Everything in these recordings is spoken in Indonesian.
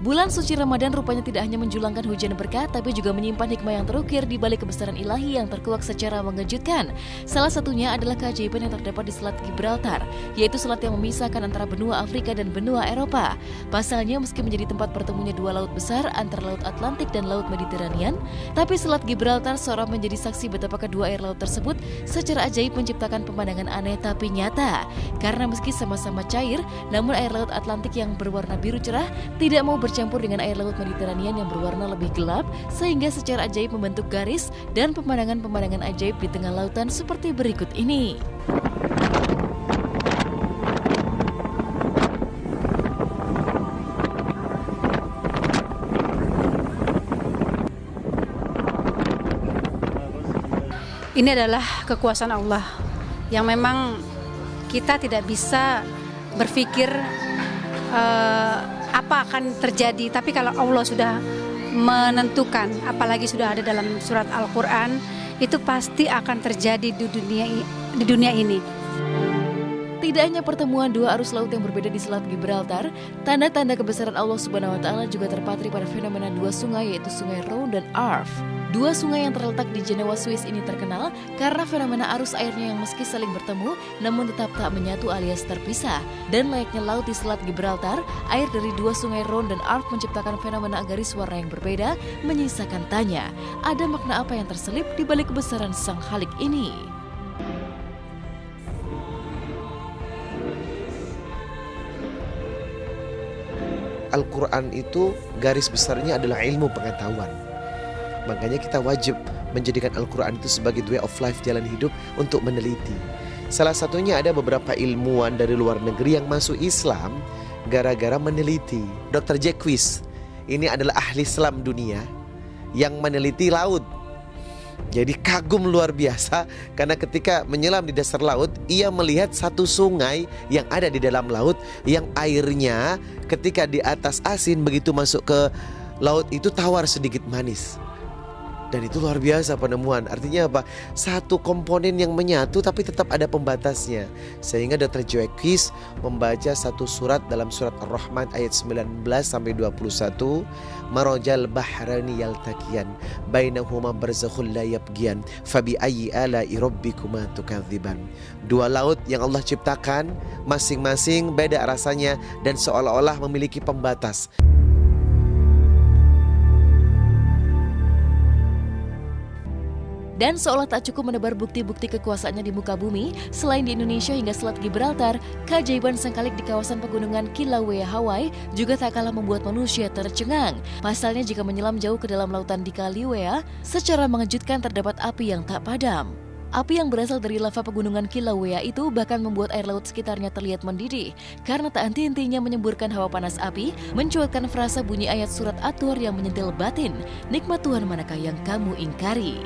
Bulan suci Ramadan rupanya tidak hanya menjulangkan hujan berkah, tapi juga menyimpan hikmah yang terukir di balik kebesaran ilahi yang terkuak secara mengejutkan. Salah satunya adalah keajaiban yang terdapat di Selat Gibraltar, yaitu selat yang memisahkan antara benua Afrika dan benua Eropa. Pasalnya, meski menjadi tempat bertemunya dua laut besar antara Laut Atlantik dan Laut Mediterranean, tapi Selat Gibraltar seorang menjadi saksi betapa kedua air laut tersebut secara ajaib menciptakan pemandangan aneh tapi nyata. Karena meski sama-sama cair, namun air Laut Atlantik yang berwarna biru cerah tidak mau bercampur dengan air Laut Mediterranean yang berwarna lebih gelap, sehingga secara ajaib membentuk garis dan pemandangan-pemandangan ajaib di tengah lautan seperti berikut ini. Ini adalah kekuasaan Allah yang memang kita tidak bisa berpikir apa akan terjadi. Tapi kalau Allah sudah menentukan, apalagi sudah ada dalam surat Al-Quran, itu pasti akan terjadi di dunia ini. Tidak hanya pertemuan dua arus laut yang berbeda di Selat Gibraltar, tanda-tanda kebesaran Allah Subhanahu wa Ta'ala juga terpatri pada fenomena dua sungai, yaitu Sungai Rhone dan Arve. Dua sungai yang terletak di Jenewa, Swiss ini terkenal karena fenomena arus airnya yang meski saling bertemu namun tetap tak menyatu alias terpisah. Dan layaknya laut di Selat Gibraltar, air dari dua sungai Rhone dan Arve menciptakan fenomena garis warna yang berbeda, menyisakan tanya, ada makna apa yang terselip di balik kebesaran Sang Khalik ini? Al-Quran itu garis besarnya adalah ilmu pengetahuan. Makanya kita wajib menjadikan Al-Quran itu sebagai way of life, jalan hidup untuk meneliti. Salah satunya ada beberapa ilmuwan dari luar negeri yang masuk Islam gara-gara meneliti. Dr. Jacques ini adalah ahli selam dunia yang meneliti laut. Jadi kagum luar biasa karena ketika menyelam di dasar laut, ia melihat satu sungai yang ada di dalam laut yang airnya ketika di atas asin begitu masuk ke laut itu tawar sedikit manis. Dan itu luar biasa penemuan. Artinya apa? Satu komponen yang menyatu tapi tetap ada pembatasnya. Sehingga Dr. Jacques membaca satu surat dalam surat Ar-Rahman ayat 19 sampai 21. Marajal bahrani yaltaqiyan bainahuma barzakhul la yabghiyan fabi ayyi ala'i rabbikuma tukadziban. Dua laut yang Allah ciptakan masing-masing beda rasanya dan seolah-olah memiliki pembatas. Dan seolah tak cukup menebar bukti-bukti kekuasaannya di muka bumi, selain di Indonesia hingga Selat Gibraltar, keajaiban Sang Khalik di kawasan pegunungan Kilauea, Hawaii juga tak kalah membuat manusia tercengang. Pasalnya jika menyelam jauh ke dalam lautan di Kilauea, secara mengejutkan terdapat api yang tak padam. Api yang berasal dari lava pegunungan Kilauea itu bahkan membuat air laut sekitarnya terlihat mendidih, karena tak henti-hentinya menyemburkan hawa panas api, mencuatkan frasa bunyi ayat surat At-Tur yang menyentil batin, nikmat Tuhan manakah yang kamu ingkari.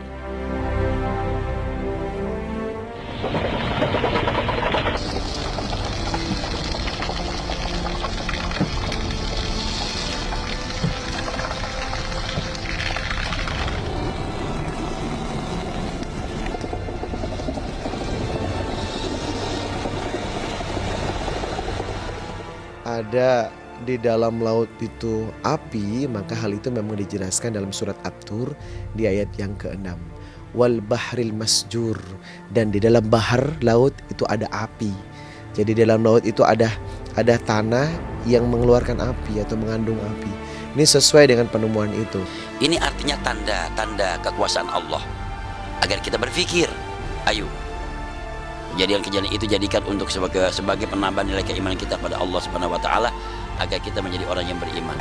Ada di dalam laut itu api, maka hal itu memang dijelaskan dalam surat At-Tur di ayat yang ke-6. Wal bahril masjur, dan di dalam bahar laut itu ada api. Jadi dalam laut itu ada tanah yang mengeluarkan api atau mengandung api. Ini sesuai dengan penemuan itu. Ini artinya tanda kekuasaan Allah agar kita berpikir, ayo kejadian-kejadian itu jadikan untuk sebagai penambah nilai keimanan kita pada Allah Subhanahu wa Ta'ala agar kita menjadi orang yang beriman.